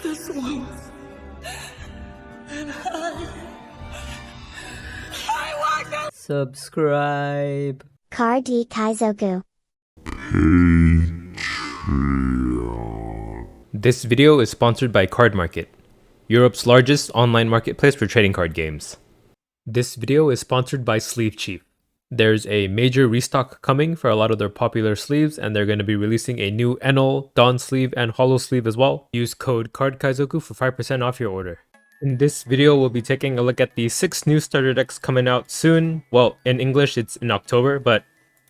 this once. And I want to subscribe. Card D Kaizoku. This video is sponsored by Card Market, Europe's largest online marketplace for trading card games. This video is sponsored by Sleeve Chief. There's a major restock coming for a lot of their popular sleeves, and they're going to be releasing a new Enel, Dawn sleeve, and Hollow sleeve as well. Use code CARDKaizoku for 5% off your order. In this video, we'll be taking a look at the 6 new starter decks coming out soon. Well, in English, it's in October, but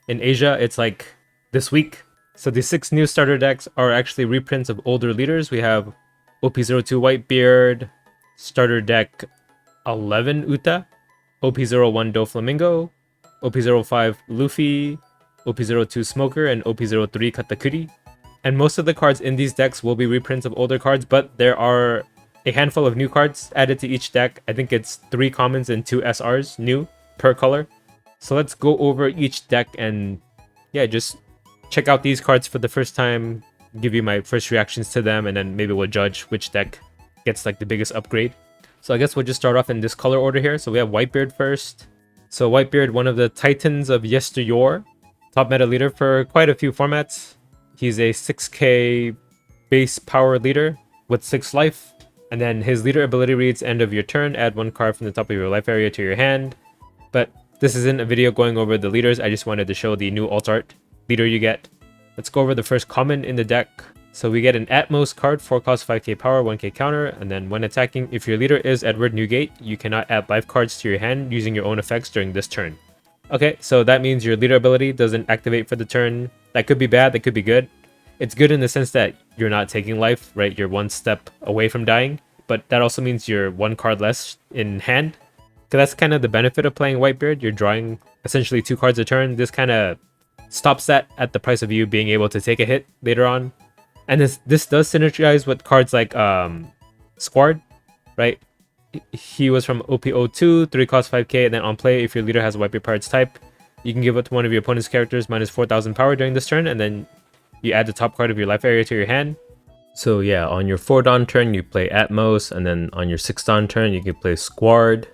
in Asia, it's like this week. So the 6 new starter decks are actually reprints of older leaders. We have OP02 Whitebeard, starter deck 11 Uta, OP01 Doflamingo, OP05 Luffy, OP02 Smoker, and OP03 Katakuri. And most of the cards in these decks will be reprints of older cards, but there are a handful of new cards added to each deck. I think it's 3 commons and 2 SRs new per color. So let's go over each deck and yeah, just check out these cards for the first time, give you my first reactions to them, and then maybe we'll judge which deck gets like the biggest upgrade. So I guess we'll just start off in this color order here. So we have Whitebeard first. So Whitebeard, one of the titans of yesteryear, top meta leader for quite a few formats. He's a 6k base power leader with 6 life. And then his leader ability reads, end of your turn, add 1 card from the top of your life area to your hand. But this isn't a video going over the leaders, I just wanted to show the new alt art leader you get. Let's go over the first common in the deck. So we get an Atmos card, 4 cost 5k power, 1k counter, and then when attacking, if your leader is Edward Newgate, you cannot add life cards to your hand using your own effects during this turn. Okay, so that means your leader ability doesn't activate for the turn. That could be bad, that could be good. It's good in the sense that you're not taking life, right? You're 1 step away from dying, but that also means you're 1 card less in hand. Because that's kind of the benefit of playing Whitebeard. You're drawing essentially 2 cards a turn. This kind of stops that at the price of you being able to take a hit later on. And this does synergize with cards like Squad, right? He was from OP02, 3 cost 5k, and then on play, if your leader has a Whitebeard Pirates type, you can give it to one of your opponent's characters minus 4,000 power during this turn, and then you add the top card of your life area to your hand. So yeah, on your 4 Dawn turn, you play Atmos, and then on your 6 Dawn turn, you can play Squad,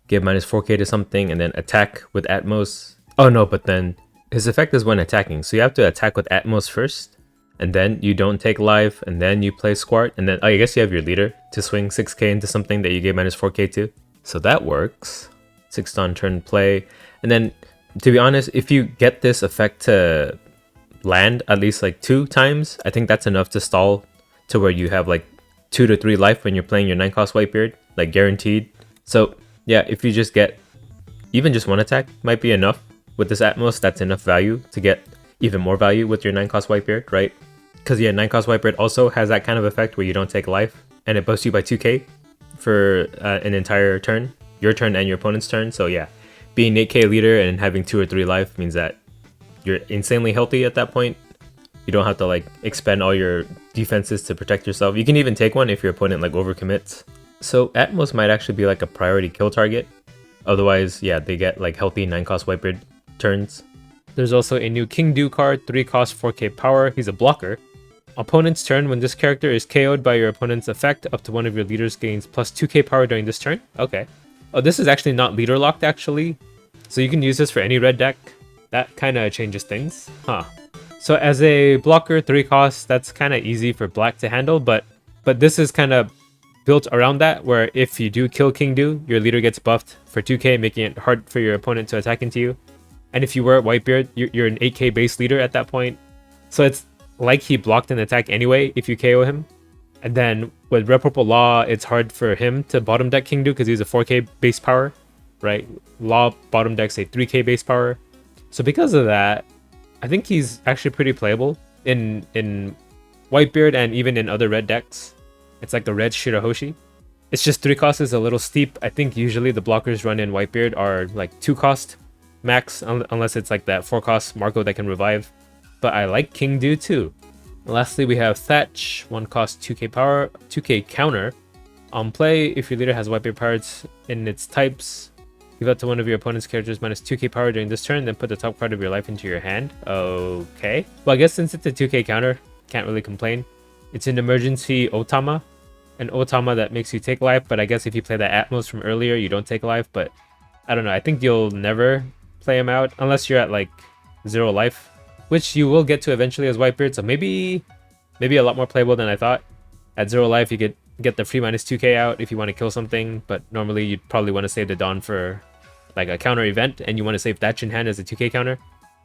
give minus 4k to something, and then attack with Atmos. Oh no, but then his effect is when attacking, so you have to attack with Atmos first, and then you don't take life, and then you play Squart, and then I guess you have your leader to swing 6k into something that you gave minus 4k to. So that works. 6 Dawn turn play. And then, to be honest, if you get this effect to land at least like 2 times, I think that's enough to stall to where you have like 2 to 3 life when you're playing your 9 cost Whitebeard, like guaranteed. So yeah, if you just get even just 1 attack might be enough. With this Atmos, that's enough value to get even more value with your 9 cost Whitebeard, right? Because yeah, 9 cost Whitebeard also has that kind of effect where you don't take life, and it buffs you by 2k for an entire turn, your turn and your opponent's turn. So yeah, being 8k leader and having 2 or 3 life means that you're insanely healthy at that point. You don't have to like expend all your defenses to protect yourself. You can even take one if your opponent like overcommits. So Atmos might actually be like a priority kill target. Otherwise, yeah, they get like healthy 9 cost Whitebeard turns. There's also a new King Do card, 3 cost 4k power. He's a blocker. Opponent's turn, when this character is KO'd by your opponent's effect, up to one of your leaders gains plus 2k power during this turn. Okay. Oh, this is actually not leader locked actually. So you can use this for any red deck. That kind of changes things. Huh. So as a blocker, 3 costs, that's kind of easy for black to handle, but this is kind of built around that, where if you do kill King Do, your leader gets buffed for 2k, making it hard for your opponent to attack into you. And if you were at Whitebeard, you're an 8k base leader at that point. So it's like he blocked an attack anyway if you KO him. And then with Red Purple Law, it's hard for him to bottom deck King Do because he's a 4k base power, right? Law bottom decks a 3k base power. So because of that, I think he's actually pretty playable in Whitebeard and even in other red decks. It's like the red Shirahoshi. It's just 3 cost is a little steep. I think usually the blockers run in Whitebeard are like 2 cost max, unless it's like that 4 cost Marco that can revive. But I like King Do too. Lastly, we have Thatch, 1 cost 2k power, 2k counter. On play, if your leader has Whitebeard Pirates in its types, give out to one of your opponent's characters minus 2k power during this turn, then put the top card of your life into your hand. Okay. Well, I guess since it's a 2k counter, can't really complain. It's an emergency Otama, an Otama that makes you take life, but I guess if you play the Atmos from earlier, you don't take life, but I don't know. I think you'll never play him out unless you're at like 0 life, which you will get to eventually as Whitebeard, so maybe a lot more playable than I thought. At 0 life, you could get the free -2k out if you want to kill something, but normally you'd probably want to save the Dawn for like a counter event, and you want to save Thatch in hand as a 2k counter.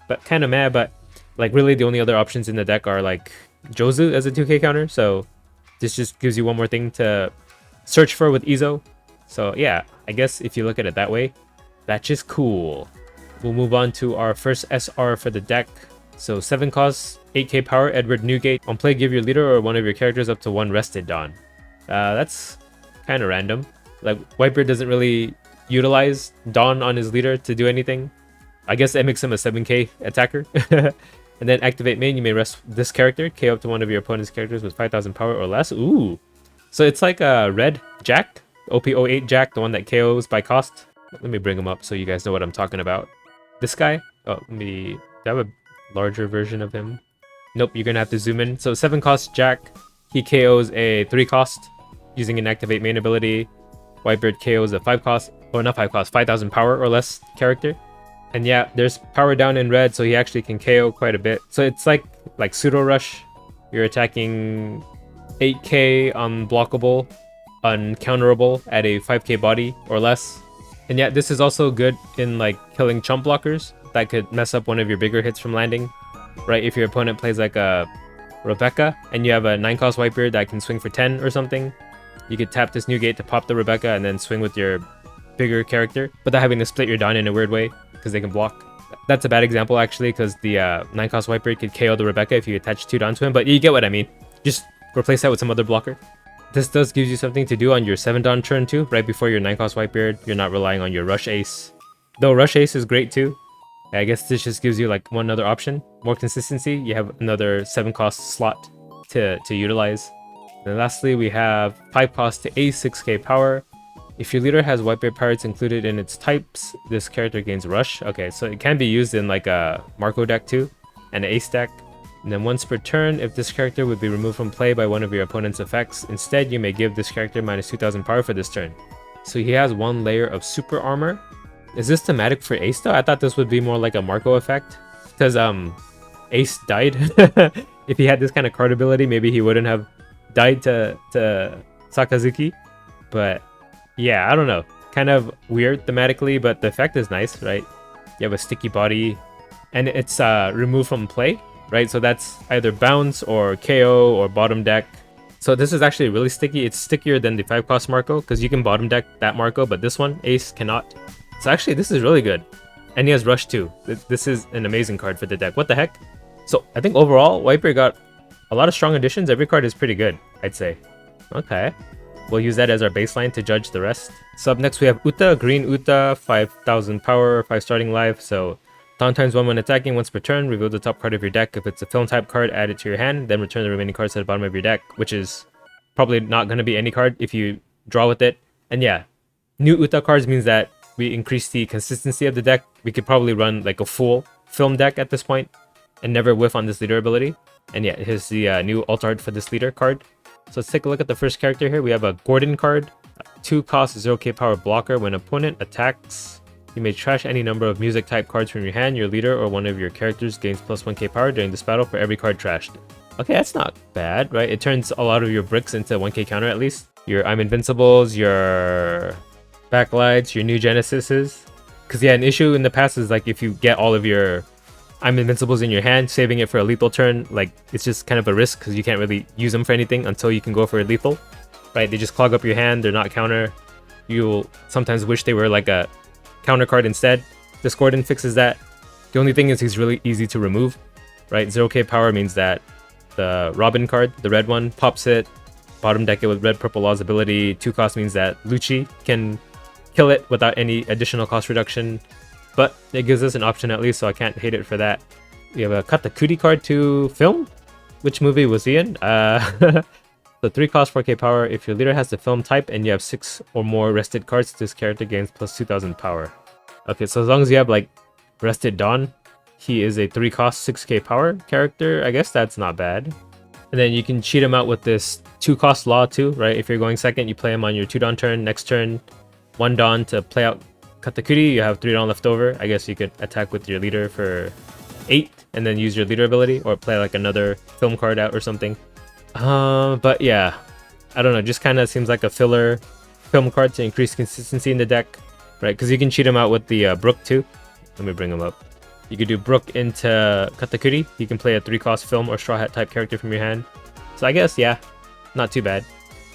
But kind of mad, but like really the only other options in the deck are like Jozu as a 2k counter, so this just gives you one more thing to search for with Izo. So yeah, I guess if you look at it that way, that's just cool. We'll move on to our first SR for the deck. So 7 costs, 8k power, Edward Newgate. On play, give your leader or one of your characters up to 1 rested Dawn. That's kind of random. Like, Whitebeard doesn't really utilize Dawn on his leader to do anything. I guess that makes him a 7k attacker. And then activate main, you may rest this character, KO up to one of your opponent's characters with 5,000 power or less. Ooh. So it's like a red Jack, OP08 Jack, the one that KOs by cost. Let me bring him up so you guys know what I'm talking about. This guy? Oh, do I have a larger version of him? Nope, you're gonna have to zoom in. So 7 cost Jack, he KOs a 3 cost using an activate main ability. Whitebeard KOs a 5 cost, or not 5 cost, 5,000 power or less character. And yeah, there's power down in red, so he actually can KO quite a bit. So it's like pseudo rush. You're attacking 8k unblockable, uncounterable at a 5k body or less. And yeah, this is also good in like killing chump blockers that could mess up one of your bigger hits from landing. Right, if your opponent plays like a Rebecca and you have a 9 cost Whitebeard that can swing for 10 or something, you could tap this Newgate to pop the Rebecca and then swing with your bigger character without having to split your Dawn in a weird way because they can block. That's a bad example actually, because the 9 cost Whitebeard could KO the Rebecca if you attach 2 Dawn to him, but you get what I mean. Just replace that with some other blocker. This does give you something to do on your 7 Dawn turn too, right before your 9 cost Whitebeard. You're not relying on your Rush Ace. Though Rush Ace is great too. I guess this just gives you like one other option. More consistency, you have another 7 cost slot to utilize. And lastly, we have 5 cost to Ace, 6k power. If your leader has Whitebeard pirates included in its types, this character gains Rush. Okay, so it can be used in like a Marco deck too, and an Ace deck. And then once per turn, if this character would be removed from play by one of your opponent's effects, instead you may give this character minus 2,000 power for this turn. So he has 1 layer of super armor. Is this thematic for Ace though? I thought this would be more like a Marco effect, because Ace died. If he had this kind of card ability, maybe he wouldn't have died to Sakazuki. But yeah, I don't know. Kind of weird thematically, but the effect is nice, right? You have a sticky body, and it's removed from play, right? So that's either bounce or KO or bottom deck. So this is actually really sticky. It's stickier than the 5 cost Marco, because you can bottom deck that Marco, but this one, Ace, cannot. So actually, this is really good. And he has Rush too. This is an amazing card for the deck. What the heck? So I think overall, Whitebeard got a lot of strong additions. Every card is pretty good, I'd say. Okay. We'll use that as our baseline to judge the rest. So up next we have Uta, green Uta, 5,000 power, 5 starting life. So Dawn times 1 when attacking, once per turn, reveal the top card of your deck. If it's a film type card, add it to your hand, then return the remaining cards to the bottom of your deck, which is probably not going to be any card if you draw with it. And yeah, new Uta cards means that we increase the consistency of the deck. We could probably run like a full film deck at this point and never whiff on this leader ability. And yeah, here's the new alt art for this leader card. So let's take a look at the first character here. We have a Gordon card, 2 cost 0k power blocker. When opponent attacks, you may trash any number of music type cards from your hand. Your leader or one of your characters gains plus 1k power during this battle for every card trashed. Okay, that's not bad, right? It turns a lot of your bricks into 1k counter at least. Your I'm Invincibles, your Backlights, your new Genesises. Because yeah, an issue in the past is like if you get all of your I'm Invincibles in your hand, saving it for a lethal turn, like it's just kind of a risk because you can't really use them for anything until you can go for a lethal, right? They just clog up your hand, they're not counter. You'll sometimes wish they were like a counter card instead. This Gordon fixes that. The only thing is he's really easy to remove, right? 0k power means that the Robin card, the red one, pops it, bottom deck it with red purple law's ability. 2 cost means that Lucci can kill it without any additional cost reduction. But it gives us an option at least, so I can't hate it for that. We have a Katakuri card to film. Which movie was he in? The 3 cost 4k power. If your leader has the film type and you have 6 or more rested cards, this character gains plus 2,000 power. Okay, so as long as you have like rested Dawn, he is a 3 cost 6k power character. I guess that's not bad. And then you can cheat him out with this 2-cost law too, right? If you're going second, you play him on your 2-Dawn turn. Next turn, 1 Dawn to play out Katakuri. You have 3 Dawn left over. I guess you could attack with your leader for 8 and then use your leader ability, or play like another film card out or something. But yeah, I don't know. Just kind of seems like a filler film card to increase consistency in the deck, right? Because you can cheat him out with the Brook too. Let me bring him up. You could do Brook into Katakuri. You can play a 3-cost film or Straw Hat type character from your hand. So I guess, yeah, not too bad.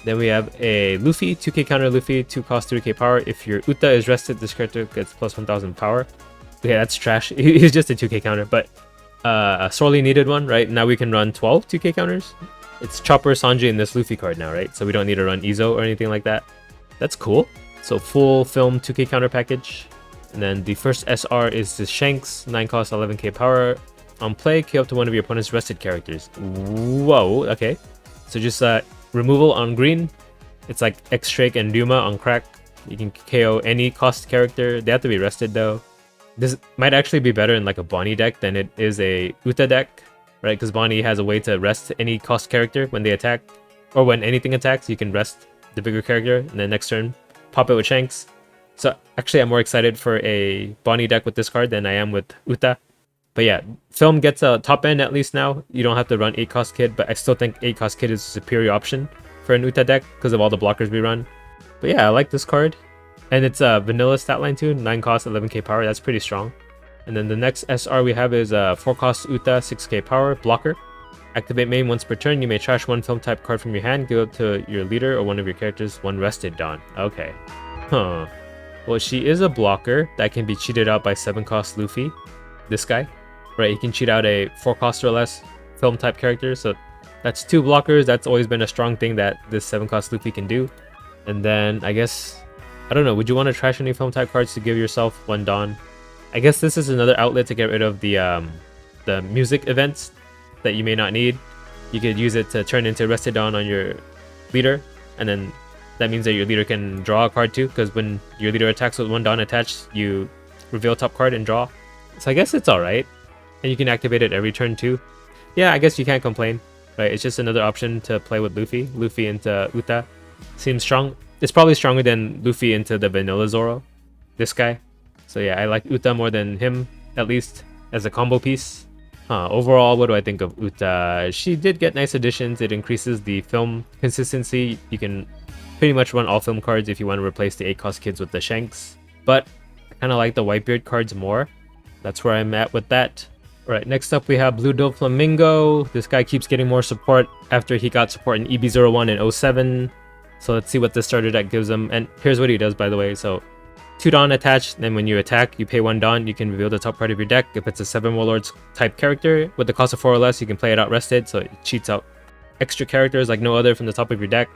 Then we have a Luffy, 2k counter Luffy, 2-cost 3k power. If your Uta is rested, this character gets plus 1000 power. Yeah, that's trash. He's just a 2k counter, but a sorely needed one, right? Now we can run 12 2k counters. It's Chopper, Sanji, and this Luffy card now, right? So we don't need to run Izo or anything like that. That's cool. So full film 2k counter package. And then the first SR is the Shanks, 9-cost 11k power. On play, KO up to one of your opponent's rested characters. Whoa, okay. So just removal on green. It's like X-Drake and Ryuma on crack. You can KO any cost character. They have to be rested though. This might actually be better in like a Bonnie deck than it is a Uta deck, right? Because Bonnie has a way to rest any cost character when they attack, or when anything attacks, you can rest the bigger character, and then next turn, pop it with Shanks. So actually, I'm more excited for a Bonnie deck with this card than I am with Uta. But yeah, Film gets a top end at least now. You don't have to run 8-cost Kid, but I still think 8-cost Kid is a superior option for an Uta deck because of all the blockers we run. But yeah, I like this card. And it's a vanilla stat line too, 9-cost 11k power. That's pretty strong. And then the next SR we have is a 4-cost Uta 6k power blocker. Activate main once per turn. You may trash 1 film type card from your hand, give it to your leader or one of your characters, 1 rested Dawn. Okay. Huh. Well, she is a blocker that can be cheated out by 7-cost Luffy. This guy. Right, he can cheat out a 4-cost or less film type character. So that's 2 blockers. That's always been a strong thing that this 7-cost Luffy can do. And then I guess, I don't know, would you want to trash any film type cards to give yourself 1 Dawn? I guess this is another outlet to get rid of the music events that you may not need. You could use it to turn into rested Dawn on your leader, and then that means that your leader can draw a card too, because when your leader attacks with 1 Dawn attached, you reveal top card and draw. So I guess it's alright. And you can activate it every turn too. Yeah, I guess you can't complain, right? It's just another option to play with Luffy. Luffy into Uta seems strong. It's probably stronger than Luffy into the vanilla Zoro, this guy. So yeah, I like Uta more than him, at least as a combo piece. Overall, what do I think of Uta? She did get nice additions. It increases the film consistency. You can pretty much run all film cards if you want to replace the 8-cost kids with the Shanks. But I kind of like the Whitebeard cards more. That's where I'm at with that. Alright, next up we have Blue Doflamingo. This guy keeps getting more support after he got support in EB01 and 07. So let's see what this starter deck gives him. And here's what he does, by the way. So 2 Dawn attached, then when you attack, you pay 1 Dawn. You can reveal the top part of your deck. If it's a 7 Warlords type character with the cost of 4 or less, you can play it out rested. So it cheats out extra characters like no other from the top of your deck.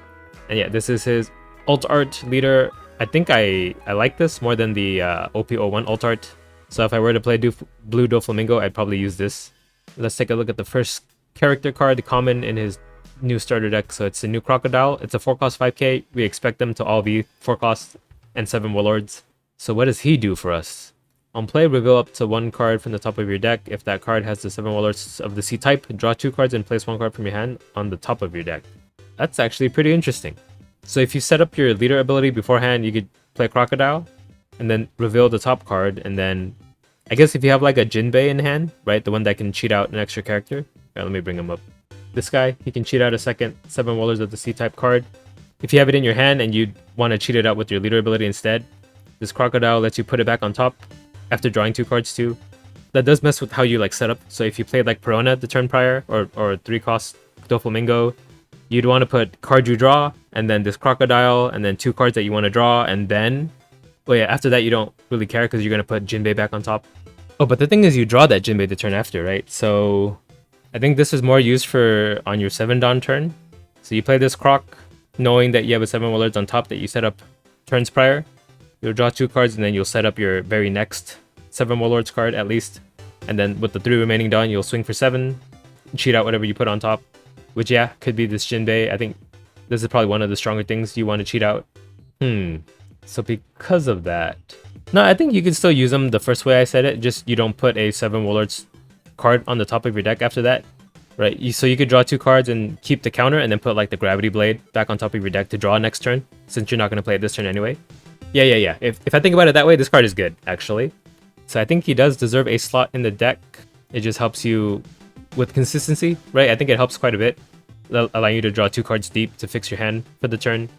And yeah, this is his alt art leader. I think I like this more than the OP01 alt art. So if I were to play Blue Doflamingo, I'd probably use this. Let's take a look at the first character card, the common in his new starter deck. So it's a new Crocodile. It's a 4-cost 5k. We expect them to all be 4-cost and 7 Warlords. So what does he do for us? On play, reveal up to 1 card from the top of your deck. If that card has the 7 Warlords of the C type, draw 2 cards and place 1 card from your hand on the top of your deck. That's actually pretty interesting. So if you set up your leader ability beforehand, you could play Crocodile and then reveal the top card, and then I guess if you have like a Jinbei in hand, right, the one that can cheat out an extra character. Right, let me bring him up. This guy, he can cheat out a second 7 Warlords of the C-type card. If you have it in your hand and you want to cheat it out with your leader ability instead, this Crocodile lets you put it back on top after drawing 2 cards too. That does mess with how you like set up. So if you played like Perona the turn prior, or 3-cost Doflamingo, you'd want to put card you draw, and then this Crocodile, and then 2 cards that you want to draw, and then, well yeah, after that you don't really care because you're going to put Jinbei back on top. Oh, but the thing is you draw that Jinbei the turn after, right? So I think this is more used for on your 7 Dawn turn. So you play this Croc, knowing that you have a 7 Warlords on top that you set up turns prior. You'll draw 2 cards and then you'll set up your very next 7 Warlords card at least. And then with the 3 remaining Dawn, you'll swing for 7, cheat out whatever you put on top. Which, yeah, could be this Jinbei. I think this is probably one of the stronger things you want to cheat out. So because of that... No, I think you can still use them the first way I said it. Just you don't put a 7 Warlords card on the top of your deck after that. right? So you could draw 2 cards and keep the counter and then put like the gravity blade back on top of your deck to draw next turn, since you're not going to play it this turn anyway. Yeah. If I think about it that way, this card is good, actually. So I think he does deserve a slot in the deck. It just helps you with consistency, right? I think it helps quite a bit, allowing you to draw 2 cards deep to fix your hand for the turn,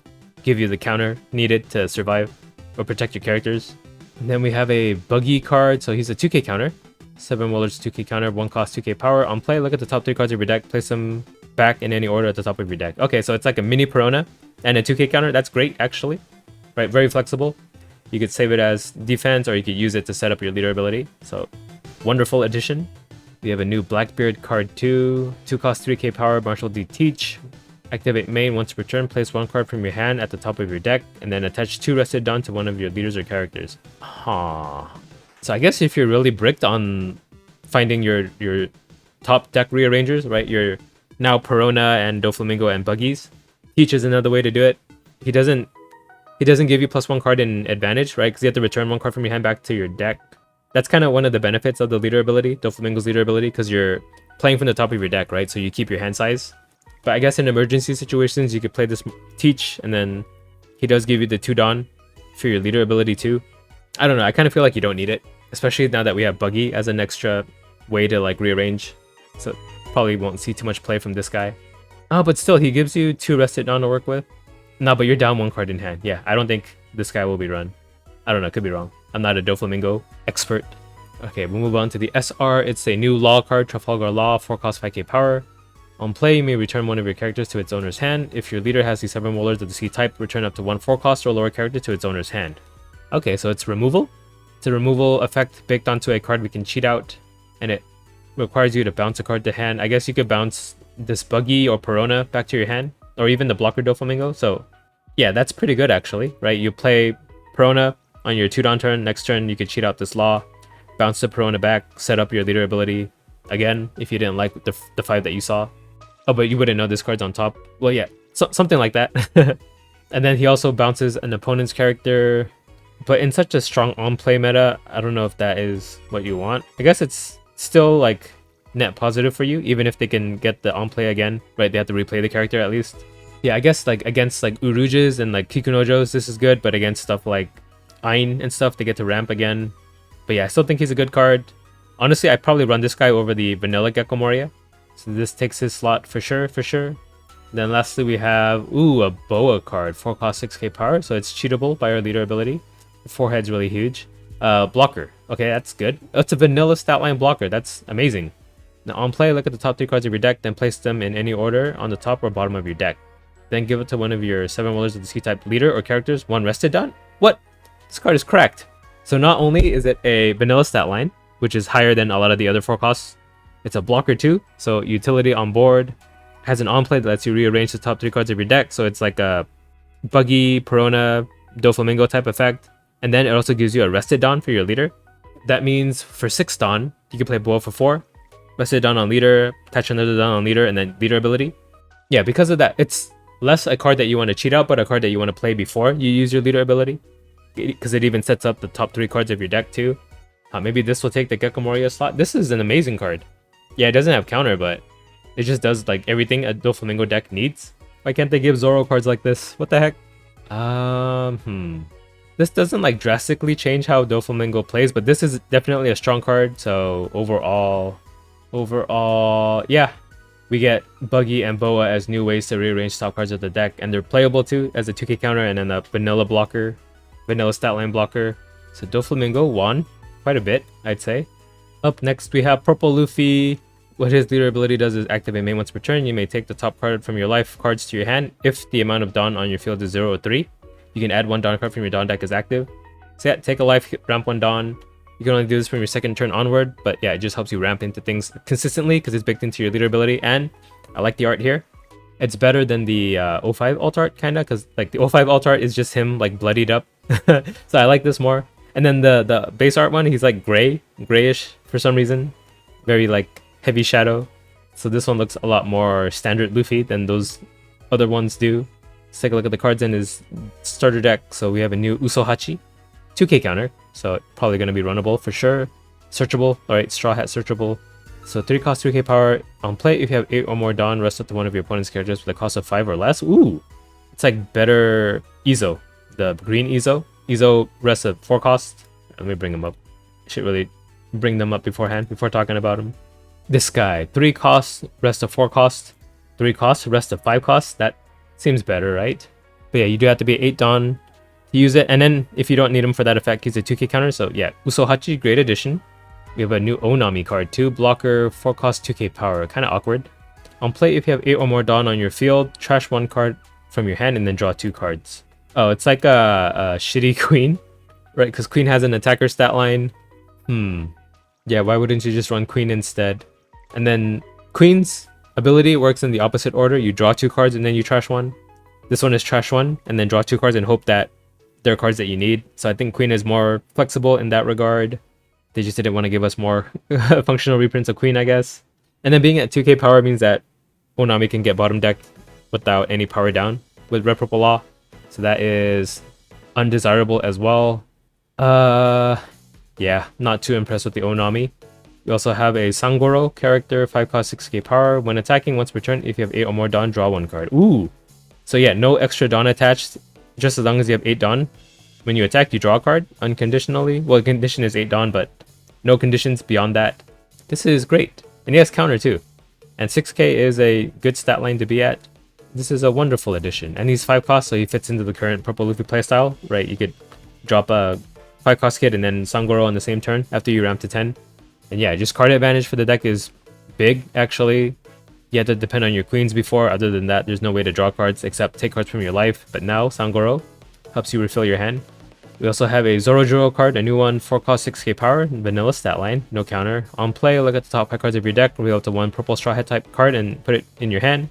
give you the counter needed to survive or protect your characters. And then we have a Buggy card, so he's a 2k counter. 7 Willards 2k counter, 1 cost 2k power. On play, look at the top 3 cards of your deck, place them back in any order at the top of your deck. Okay, so it's like a mini Perona and a 2k counter. That's great, actually. Right, very flexible. You could save it as defense, or you could use it to set up your leader ability. So, wonderful addition. We have a new Blackbeard card 2 cost 3k power, Marshall D Teach. Activate main once per turn, place 1 card from your hand at the top of your deck, and then attach 2 Rested Dawn to one of your leaders or characters. Huh. So I guess if you're really bricked on finding your top deck rearrangers, right? Your now Perona and Doflamingo and Buggies, Teach is another way to do it. He doesn't give you +1 card in advantage, right? Because you have to return 1 card from your hand back to your deck. That's kind of one of the benefits of the leader ability, Doflamingo's leader ability, because you're playing from the top of your deck, right? So you keep your hand size. But I guess in emergency situations, you could play this Teach, and then he does give you the 2 Dawn for your leader ability too. I don't know, I kind of feel like you don't need it, especially now that we have Buggy as an extra way to like rearrange. So probably won't see too much play from this guy. Oh, but still, he gives you 2 Rested Dawn to work with. No, but you're down 1 card in hand. Yeah, I don't think this guy will be run. I don't know, could be wrong. I'm not a Doflamingo expert. Okay, we'll move on to the SR. It's a new Law card, Trafalgar Law, 4 cost 5k power. On play, you may return one of your characters to its owner's hand. If your leader has the 7 Rollers of the C type, return up to 1 4 cost or lower character to its owner's hand. Okay, so it's removal. It's a removal effect baked onto a card we can cheat out, and it requires you to bounce a card to hand. I guess you could bounce this Buggy or Perona back to your hand, or even the blocker Doflamingo. So yeah, that's pretty good actually, right? You play Perona on your 2 Dawn turn. Next turn, you could cheat out this Law, bounce the Perona back, set up your leader ability again if you didn't like the 5 that you saw. Oh, but you wouldn't know this card's on top. Well, yeah, something like that. And then he also bounces an opponent's character. But in such a strong on-play meta, I don't know if that is what you want. I guess it's still like net positive for you, even if they can get the on-play again, right? They have to replay the character at least. Yeah, I guess like against like Uruges and like Kikunojos, this is good. But against stuff like Ain and stuff, they get to ramp again. But yeah, I still think he's a good card. Honestly, I'd probably run this guy over the vanilla Gecko Moria. So this takes his slot for sure. Then lastly, we have, a Boa card, 4 cost 6k power. So it's cheatable by our leader ability. The forehead's really huge. Blocker. Okay, that's good. It's a vanilla stat line blocker. That's amazing. Now on play, look at the top 3 cards of your deck, then place them in any order on the top or bottom of your deck. Then give it to one of your 7 Rollers of the C-type leader or characters, 1 Rested Dawn. What? This card is cracked. So not only is it a vanilla stat line, which is higher than a lot of the other 4 costs, it's a blocker too. So utility on board, has an on play that lets you rearrange the top 3 cards of your deck. So it's like a Buggy, Perona, Doflamingo type effect. And then it also gives you a Rested Dawn for your leader. That means for 6 Dawn, you can play Boa for 4. Rested Dawn on leader, attach another Dawn on leader, and then leader ability. Yeah, because of that, it's less a card that you want to cheat out, but a card that you want to play before you use your leader ability. Because it even sets up the top 3 cards of your deck too. Maybe this will take the Gecko Moria slot. This is an amazing card. Yeah, it doesn't have counter, but it just does like everything a Doflamingo deck needs. Why can't they give Zoro cards like this? What the heck? This doesn't like drastically change how Doflamingo plays, but this is definitely a strong card. So overall, yeah, we get Buggy and Boa as new ways to rearrange top cards of the deck, and they're playable too as a 2k counter and then a vanilla blocker, vanilla stat line blocker. So Doflamingo won quite a bit, I'd say. Up next, we have Purple Luffy. What his leader ability does is activate main once per turn. You may take the top card from your life cards to your hand if the amount of Dawn on your field is 0 or 3. You can add 1 Dawn card from your Dawn deck as active. So yeah, take a life, ramp 1 Dawn. You can only do this from your second turn onward, but yeah, it just helps you ramp into things consistently because it's baked into your leader ability. And I like the art here. It's better than the O5 alt art, kinda, because like the O5 alt art is just him like bloodied up. So I like this more. And then the base art one, he's like grayish for some reason. Very like heavy shadow. So this one looks a lot more standard Luffy than those other ones do. Let's take a look at the cards in his starter deck. So we have a new Usohachi, 2k counter, so probably going to be runnable for sure. Searchable, alright, Straw Hat searchable. So 3 cost 2k power on play. If you have 8 or more Dawn, rest up to one of your opponent's characters with a cost of 5 or less. Ooh, it's like better Ezo, the green Ezo. Ezo rests at 4 cost. Let me bring him up. Should really bring them up beforehand before talking about him. This guy, 3 costs, rest of 4 cost. 3 costs, rest of 5 costs. That seems better, right? But yeah, you do have to be 8 Dawn to use it. And then if you don't need him for that effect, he's a 2k counter. So yeah, Usohachi, great addition. We have a new Onami card, 2 blocker, 4 cost, 2k power. Kind of awkward. On play, if you have 8 or more Dawn on your field, trash 1 card from your hand and then draw 2 cards. Oh, it's like a shitty queen, right? Because queen has an attacker stat line. Yeah, why wouldn't you just run queen instead? And then queen's ability works in the opposite order. You draw 2 cards and then you trash 1. This one is trash 1 and then draw 2 cards and hope that there are cards that you need. So I think queen is more flexible in that regard. They just didn't want to give us more functional reprints of queen, I guess. And then being at 2k power means that Onami can get bottom decked without any power down with Red Purple Law. So that is undesirable as well. Yeah, not too impressed with the Onami. We also have a Sangoro character, 5 cost 6k power. When attacking once per turn, if you have 8 or more Dawn, draw 1 card. Ooh! So yeah, no extra Dawn attached, just as long as you have 8 Dawn. When you attack, you draw a card unconditionally. Well, the condition is 8 Dawn, but no conditions beyond that. This is great. And he has counter too. And 6k is a good stat line to be at. This is a wonderful addition. And he's 5 cost, so he fits into the current Purple Luffy playstyle, right? You could drop a 5 cost kid and then Sangoro on the same turn after you ramp to 10. And yeah, just card advantage for the deck is big, actually. You had to depend on your queens before. Other than that, there's no way to draw cards except take cards from your life. But now, Sangoro helps you refill your hand. We also have a Zorojuro card, a new one, 4 cost 6k power, vanilla stat line, no counter. On play, look at the top 5 cards of your deck, reveal up to 1 purple straw hat type card and put it in your hand.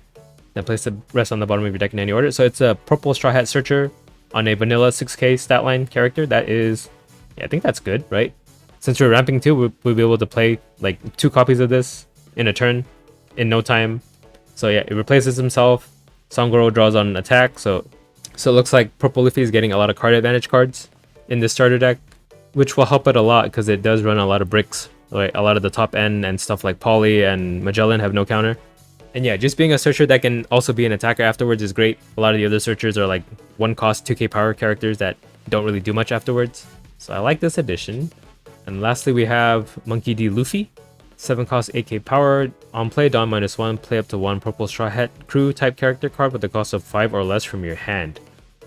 Then place the rest on the bottom of your deck in any order. So it's a purple straw hat searcher on a vanilla 6k stat line character. That is, yeah, I think that's good, right? Since we're ramping 2, we'll be able to play like 2 copies of this in a turn in no time. So yeah, it replaces himself. Sangoro draws on an attack, so it looks like Purple Luffy is getting a lot of card advantage cards in this starter deck, which will help it a lot because it does run a lot of bricks. Right? A lot of the top end and stuff like Polly and Magellan have no counter. And yeah, just being a searcher that can also be an attacker afterwards is great. A lot of the other searchers are like 1 cost 2k power characters that don't really do much afterwards. So I like this addition. And lastly, we have Monkey D. Luffy. 7 cost 8k power. On play, Dawn -1. Play up to 1 purple straw hat crew type character card with a cost of 5 or less from your hand.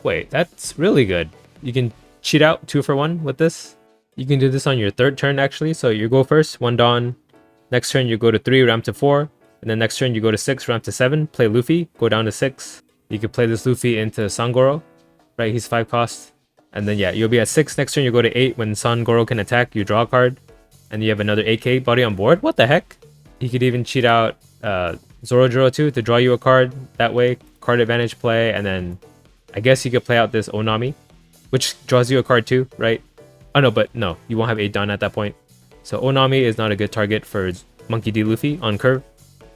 Wait, that's really good. You can cheat out 2 for 1 with this. You can do this on your 3rd turn actually. So you go first, 1 Dawn. Next turn you go to 3, ramp to 4. And then next turn you go to 6, ramp to 7. Play Luffy, go down to 6. You can play this Luffy into Sangoro. Right, he's 5 cost. And then yeah, you'll be at 6. Next turn you go to 8. When Sangoro can attack, you draw a card. And you have another 8k body on board. What the heck? You could even cheat out Zorojuro too to draw you a card. That way, card advantage play. And then I guess you could play out this Onami, which draws you a card too, right? Oh no, but no, you won't have 8 Dawn at that point. So Onami is not a good target for Monkey D. Luffy on curve.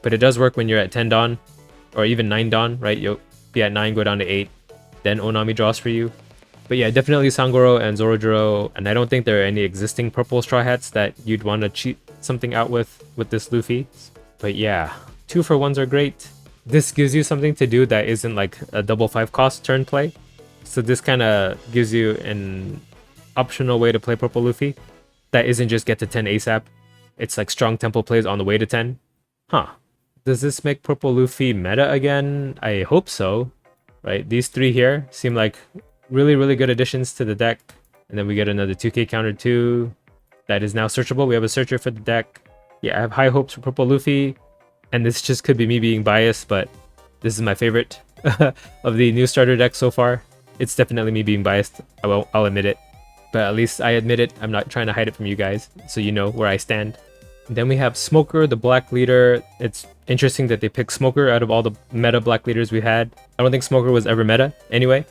But it does work when you're at 10 Dawn or even 9 Dawn, right? You'll be at 9, go down to 8. Then Onami draws for you. But yeah, definitely Sangoro and Zorojuro. And I don't think there are any existing purple straw hats that you'd want to cheat something out with this Luffy. But yeah, 2 for 1s are great. This gives you something to do that isn't like a double 5 cost turn play. So this kind of gives you an optional way to play Purple Luffy that isn't just get to 10 ASAP. It's like strong tempo plays on the way to 10. Huh. Does this make Purple Luffy meta again? I hope so. Right? These 3 here seem like really good additions to the deck. And then we get another 2k counter too. That is now searchable. We have a searcher for the deck. Yeah, I have high hopes for Purple Luffy. And this just could be me being biased, but this is my favorite of the new starter deck so far. It's definitely me being biased. I'll admit it. But at least I admit it. I'm not trying to hide it from you guys, so you know where I stand. And then we have Smoker, the black leader. It's interesting that they picked Smoker out of all the meta black leaders we had. I don't think Smoker was ever meta anyway.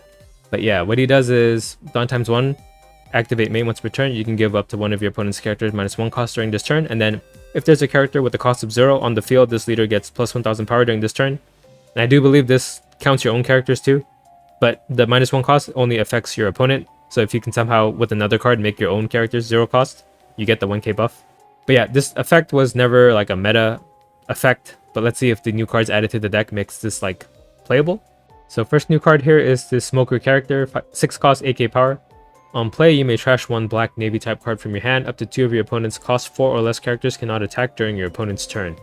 But yeah, what he does is Dawn ×1, activate main once per turn. You can give up to one of your opponent's characters -1 cost during this turn. And then if there's a character with a cost of 0 on the field, this leader gets plus 1000 power during this turn. And I do believe this counts your own characters too. But the -1 cost only affects your opponent. So if you can somehow, with another card, make your own characters 0 cost, you get the 1k buff. But yeah, this effect was never like a meta effect, but let's see if the new cards added to the deck makes this like playable. So first new card here is this Smoker character, 6 cost, 8k power. On play, you may trash one black navy type card from your hand. Up to 2 of your opponent's cost 4 or less characters cannot attack during your opponent's turn.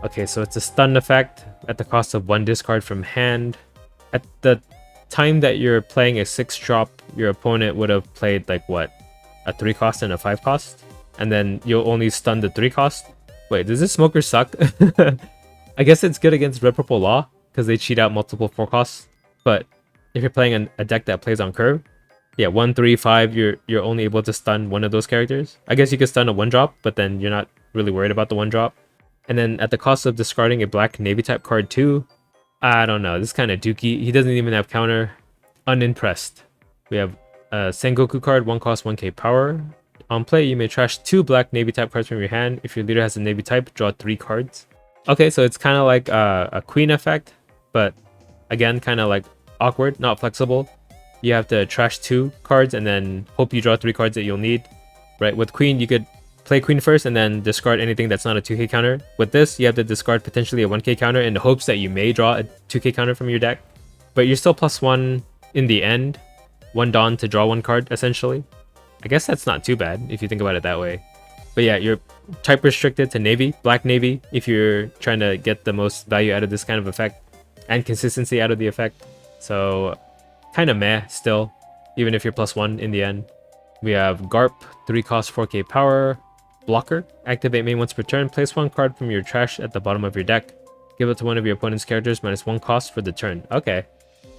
Okay, so it's a stun effect at the cost of 1 discard from hand. At the time that you're playing a 6 drop, your opponent would have played like what? A 3 cost and a 5 cost? And then you'll only stun the 3 cost? Wait, does this Smoker suck? I guess it's good against Red Purple Law because they cheat out multiple 4 costs. But if you're playing a deck that plays on curve, yeah, 1, 3, 5, you're only able to stun one of those characters. I guess you could stun a 1-drop, but then you're not really worried about the 1-drop. And then at the cost of discarding a black navy type card too, I don't know, this is kind of dookie. He doesn't even have counter. Unimpressed. We have a Sengoku card, 1 cost, 1k power. On play, you may trash 2 black navy type cards from your hand. If your leader has a navy type, draw 3 cards. Okay, so it's kind of like a queen effect, but again, kind of like awkward, not flexible. You have to trash 2 cards and then hope you draw 3 cards that you'll need. Right, with queen, you could play queen first and then discard anything that's not a 2k counter. With this, you have to discard potentially a 1k counter in the hopes that you may draw a 2k counter from your deck. But you're still +1 in the end. 1 Dawn to draw 1 card, essentially. I guess that's not too bad if you think about it that way. But yeah, you're type restricted to navy, black navy, if you're trying to get the most value out of this kind of effect and consistency out of the effect. So kind of meh still, even if you're +1 in the end. We have Garp, 3 cost, 4k power. Blocker, activate main once per turn. Place 1 card from your trash at the bottom of your deck. Give it to one of your opponent's characters -1 cost for the turn. Okay,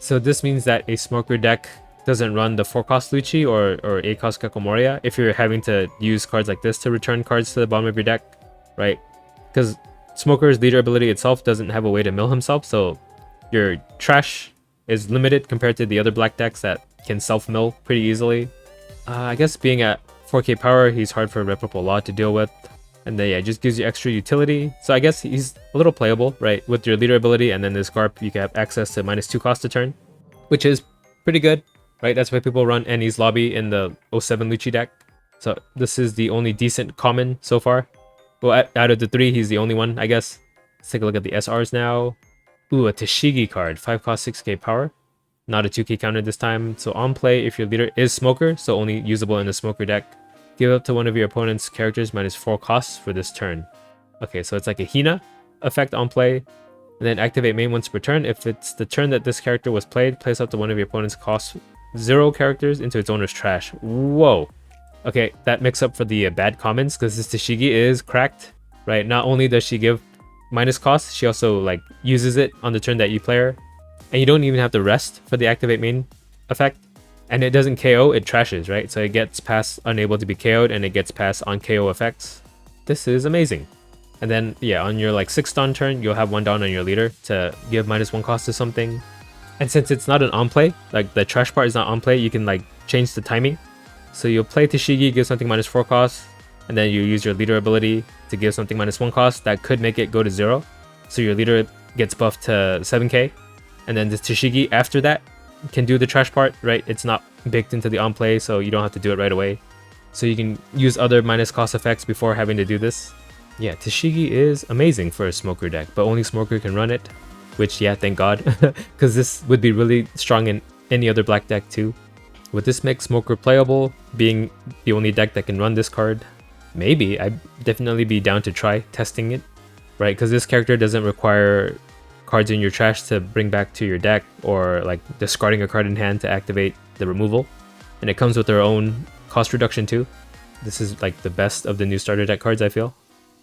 so this means that a Smoker deck doesn't run the 4 cost Lucci or 8 cost Kakomoria if you're having to use cards like this to return cards to the bottom of your deck, right? Because Smoker's leader ability itself doesn't have a way to mill himself, so your trash is limited compared to the other black decks that can self-mill pretty easily. I guess being at 4k power, he's hard for Red Purple Law to deal with. And then yeah, just gives you extra utility. So I guess he's a little playable, right? With your leader ability and then this Garp, you can have access to -2 cost a turn, which is pretty good, right? That's why people run Annie's Lobby in the 07 Lucci deck. So this is the only decent common so far. Well, out of the 3, he's the only one, I guess. Let's take a look at the SRs now. Ooh, a Tashigi card, 5 cost, 6k power. Not a 2k counter this time. So on play, if your leader is Smoker, so only usable in the Smoker deck, give up to one of your opponent's characters -4 costs for this turn. Okay, so it's like a Hina effect on play. And then activate main once per turn. If it's the turn that this character was played, place up to one of your opponent's cost 0 characters into its owner's trash. Whoa. Okay, that mix up for the bad commons, because this Tashigi is cracked, right? Not only does she give minus cost, she also like uses it on the turn that you play her. And you don't even have to rest for the activate main effect. And it doesn't KO, it trashes, right? So it gets past unable to be KO'd and it gets past on KO effects. This is amazing. And then yeah, on your like 6th Dawn turn, you'll have 1 Dawn on your leader to give -1 cost to something. And since it's not an on play, like the trash part is not on play, you can like change the timing. So you'll play Tashigi, give something -4 cost, and then you use your leader ability to give something -1 cost. That could make it go to 0. So your leader gets buffed to 7k. And then the Tashigi after that can do the trash part, right? It's not baked into the on play, so you don't have to do it right away. So you can use other minus cost effects before having to do this. Yeah, Tashigi is amazing for a Smoker deck, but only Smoker can run it. Which, yeah, thank God, because this would be really strong in any other black deck too. Would this make Smoker playable, being the only deck that can run this card? Maybe. I'd definitely be down to try testing it, right? Because this character doesn't require cards in your trash to bring back to your deck, or like discarding a card in hand to activate the removal. And it comes with their own cost reduction too. This is like the best of the new starter deck cards, I feel.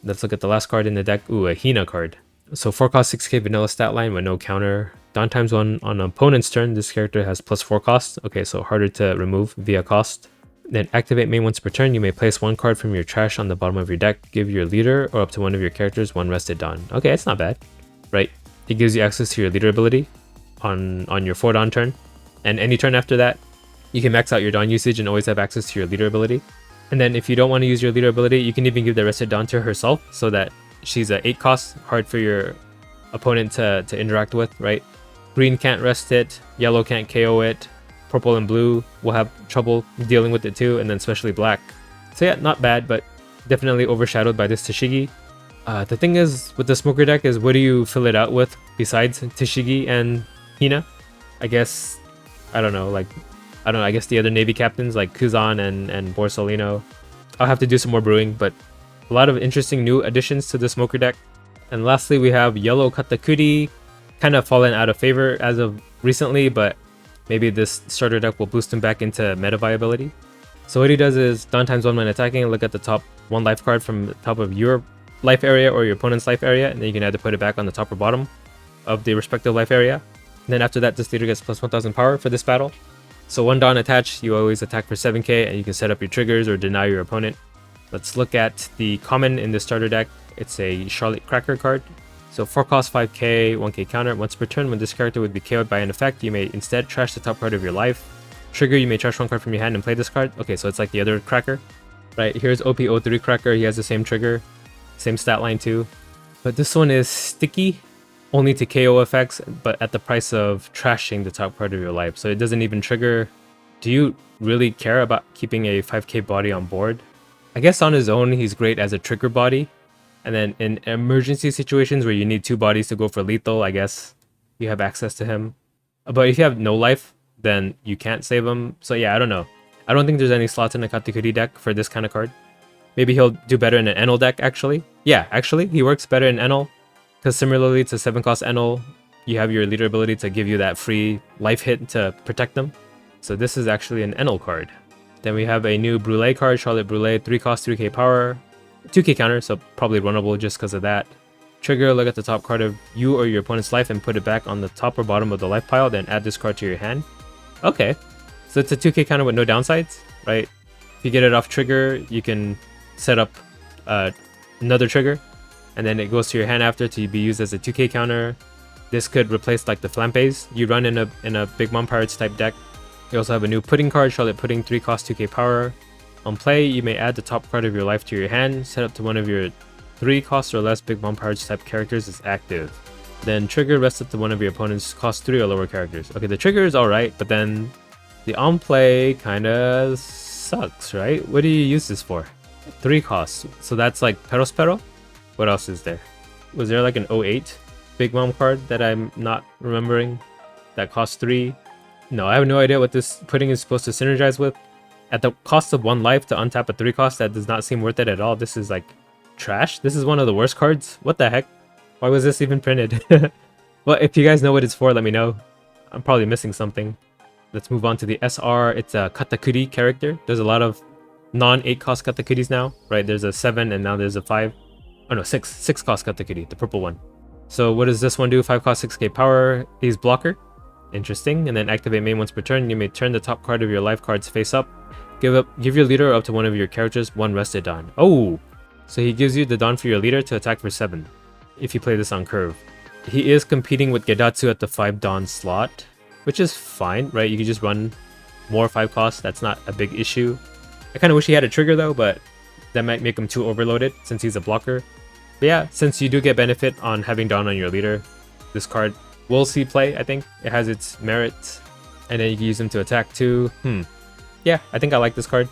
Let's look at the last card in the deck. Ooh, a Hina card. So 4 cost 6k vanilla stat line with no counter. Dawn times 1 on an opponent's turn. This character has +4 cost. Okay, so harder to remove via cost. Then activate main once per turn. You may place 1 card from your trash on the bottom of your deck. Give your leader or up to one of your characters 1 rested Dawn. Okay, it's not bad, right? It gives you access to your leader ability on your 4 Dawn turn. And any turn after that, you can max out your Dawn usage and always have access to your leader ability. And then if you don't want to use your leader ability, you can even give the rested Dawn to herself so that she's a 8 cost, hard for your opponent to interact with, right? Green can't rest it, yellow can't KO it, purple and blue will have trouble dealing with it too, and then especially black. So yeah, not bad, but definitely overshadowed by this Tashigi. The thing is with the smoker deck is, what do you fill it out with besides Tashigi and Hina? I guess, I don't know, I guess the other Navy captains like Kuzan and Borsalino. I'll have to do some more brewing, but a lot of interesting new additions to the smoker deck. And lastly, we have yellow Katakuri, kind of fallen out of favor as of recently, but maybe this starter deck will boost him back into meta viability. So what he does is, Dawn times 1 when attacking, look at the top 1 life card from the top of your life area or your opponent's life area, and then you can either put it back on the top or bottom of the respective life area. And then after that, this leader gets plus 1000 power for this battle. So 1 Dawn attached, you always attack for 7k, and you can set up your triggers or deny your opponent. Let's look at the common in the starter deck. It's a Charlotte Cracker card. So 4 cost 5k, 1k counter. Once per turn, when this character would be KO'd by an effect, you may instead trash the top card of your life. Trigger, you may trash 1 card from your hand and play this card. Okay, so it's like the other Cracker. Right, here's OP03 Cracker. He has the same trigger, same stat line too. But this one is sticky, only to KO effects, but at the price of trashing the top card of your life. So it doesn't even trigger. Do you really care about keeping a 5k body on board? I guess on his own, he's great as a trigger body. And then in emergency situations where you need 2 bodies to go for lethal, I guess you have access to him. But if you have no life, then you can't save him. So yeah, I don't know. I don't think there's any slots in the Katakuri deck for this kind of card. Maybe he'll do better in an Enel deck, actually. Yeah, actually, he works better in Enel. Because similarly to 7 cost Enel, you have your leader ability to give you that free life hit to protect them. So this is actually an Enel card. Then we have a new Brûlé card, Charlotte Brûlé, 3 cost, 3k power. 2k counter, so probably runnable just because of that. Trigger, look at the top card of you or your opponent's life and put it back on the top or bottom of the life pile, then add this card to your hand. Okay, so it's a 2k counter with no downsides, right? If you get it off trigger, you can set up another trigger, and then it goes to your hand after to be used as a 2k counter. This could replace like the Flampes you run in a Big Mom Pirates type deck. You also have a new Pudding card, Charlotte Pudding, 3 cost, 2k power. On play, you may add the top card of your life to your hand, set up to one of your 3 cost or less Big Mom Pirates type characters is active. Then trigger, rest up to one of your opponent's cost 3 or lower characters. Okay, the trigger is alright, but then the on play kinda sucks, right? What do you use this for? 3 costs. So that's like Perospero? What else is there? Was there like an 08 Big Mom card that I'm not remembering that costs 3? No, I have no idea what this Pudding is supposed to synergize with. At the cost of 1 life to untap a 3 cost, that does not seem worth it at all. This is like trash. This is one of the worst cards. What the heck? Why was this even printed? Well, if you guys know what it's for, let me know. I'm probably missing something. Let's move on to the SR. It's a Katakuri character. There's a lot of non-8 cost Katakuris now, right? There's a 7 and now there's a 5. Oh no, 6 cost Katakuri, the purple one. So what does this one do? 5 cost, 6k power. He's blocker. Interesting. And then activate main once per turn. You may turn the top card of your life cards face up. Give your leader up to one of your characters 1 rested Dawn. Oh! So he gives you the Dawn for your leader to attack for 7. If you play this on curve. He is competing with Gedatsu at the 5 Dawn slot, which is fine, right? You can just run more 5 costs. That's not a big issue. I kind of wish he had a trigger though, but that might make him too overloaded since he's a blocker. But yeah, since you do get benefit on having Dawn on your leader, this card will see play, I think. It has its merits. And then you can use him to attack too. Yeah, I think I like this card.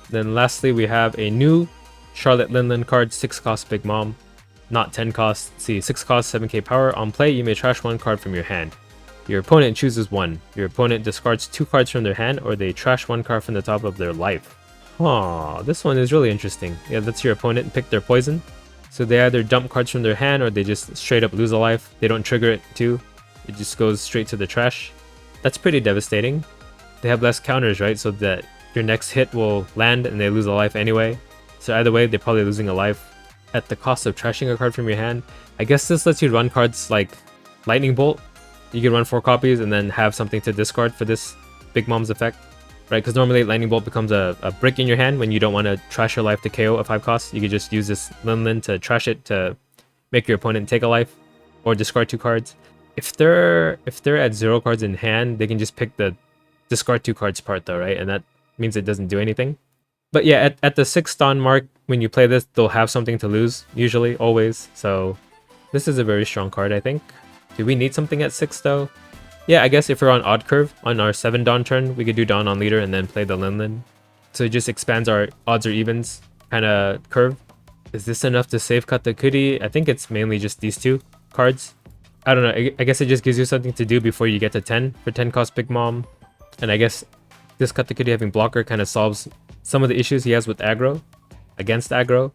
Then lastly, we have a new Charlotte Linlin card, 6 cost Big Mom. Not 10 cost. See, 6 cost, 7k power. On play, you may trash 1 card from your hand. Your opponent chooses 1. Your opponent discards 2 cards from their hand, or they trash 1 card from the top of their life. Huh, this one is really interesting. Yeah, that's your opponent pick their poison. So they either dump cards from their hand, or they just straight up lose a life. They don't trigger it too. It just goes straight to the trash. That's pretty devastating. They have less counters, right? So that your next hit will land and they lose a life anyway. So either way, they're probably losing a life at the cost of trashing a card from your hand. I guess this lets you run cards like Lightning Bolt. You can run 4 copies and then have something to discard for this Big Mom's effect, right? Because normally Lightning Bolt becomes a brick in your hand when you don't want to trash your life to KO a 5 cost. You could just use this Linlin to trash it to make your opponent take a life or discard 2 cards. If they're at 0 cards in hand, they can just pick the discard 2 cards part though, right? And that means it doesn't do anything. But yeah, at the 6 Dawn mark, when you play this, they'll have something to lose, usually, always. So this is a very strong card, I think. Do we need something at 6 though? Yeah, I guess if we're on odd curve, on our 7 Dawn turn, we could do Dawn on leader and then play the Linlin. So it just expands our odds or evens kind of curve. Is this enough to save Katakuri? I think it's mainly just these two cards. I don't know, I guess it just gives you something to do before you get to 10 for 10 cost Big Mom. And I guess this Katakuri having blocker kind of solves some of the issues he has with aggro, against aggro.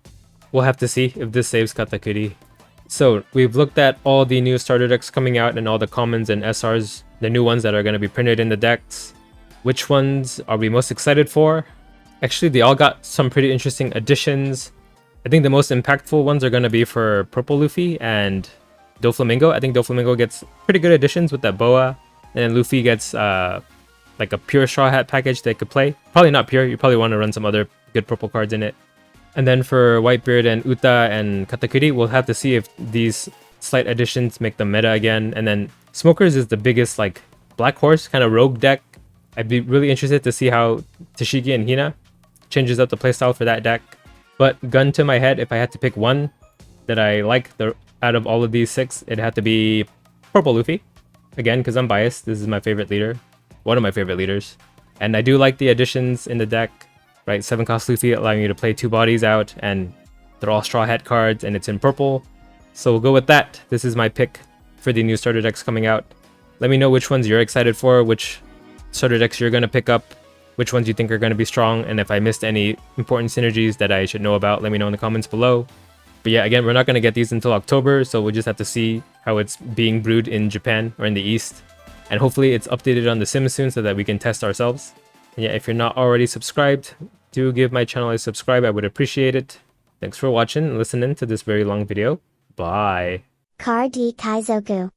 We'll have to see if this saves Katakuri. So we've looked at all the new starter decks coming out and all the commons and SRs, the new ones that are going to be printed in the decks. Which ones are we most excited for? Actually, they all got some pretty interesting additions. I think the most impactful ones are going to be for Purple Luffy and Doflamingo. I think Doflamingo gets pretty good additions with that boa. And then Luffy gets like a pure Straw Hat package they could play. Probably not pure, you probably want to run some other good purple cards in it. And then for Whitebeard and Uta and Katakuri, we'll have to see if these slight additions make them meta again. And then Smokers is the biggest like Black Horse kind of rogue deck. I'd be really interested to see how Tashigi and Hina changes up the playstyle for that deck. But gun to my head, if I had to pick one that I like out of all of these 6, it had to be Purple Luffy. Again, because I'm biased, this is my favorite leader. One of my favorite leaders. And I do like the additions in the deck, right? 7 cost Luffy allowing you to play 2 bodies out, and they're all Straw Hat cards, and it's in purple. So we'll go with that. This is my pick for the new starter decks coming out. Let me know which ones you're excited for, which starter decks you're going to pick up, which ones you think are going to be strong, and if I missed any important synergies that I should know about, let me know in the comments below. But yeah, again, we're not going to get these until October, so we'll just have to see how it's being brewed in Japan or in the East. And hopefully it's updated on the Sim soon so that we can test ourselves. And yeah, if you're not already subscribed, do give my channel a subscribe. I would appreciate it. Thanks for watching and listening to this very long video. Bye. Card D Kaizoku.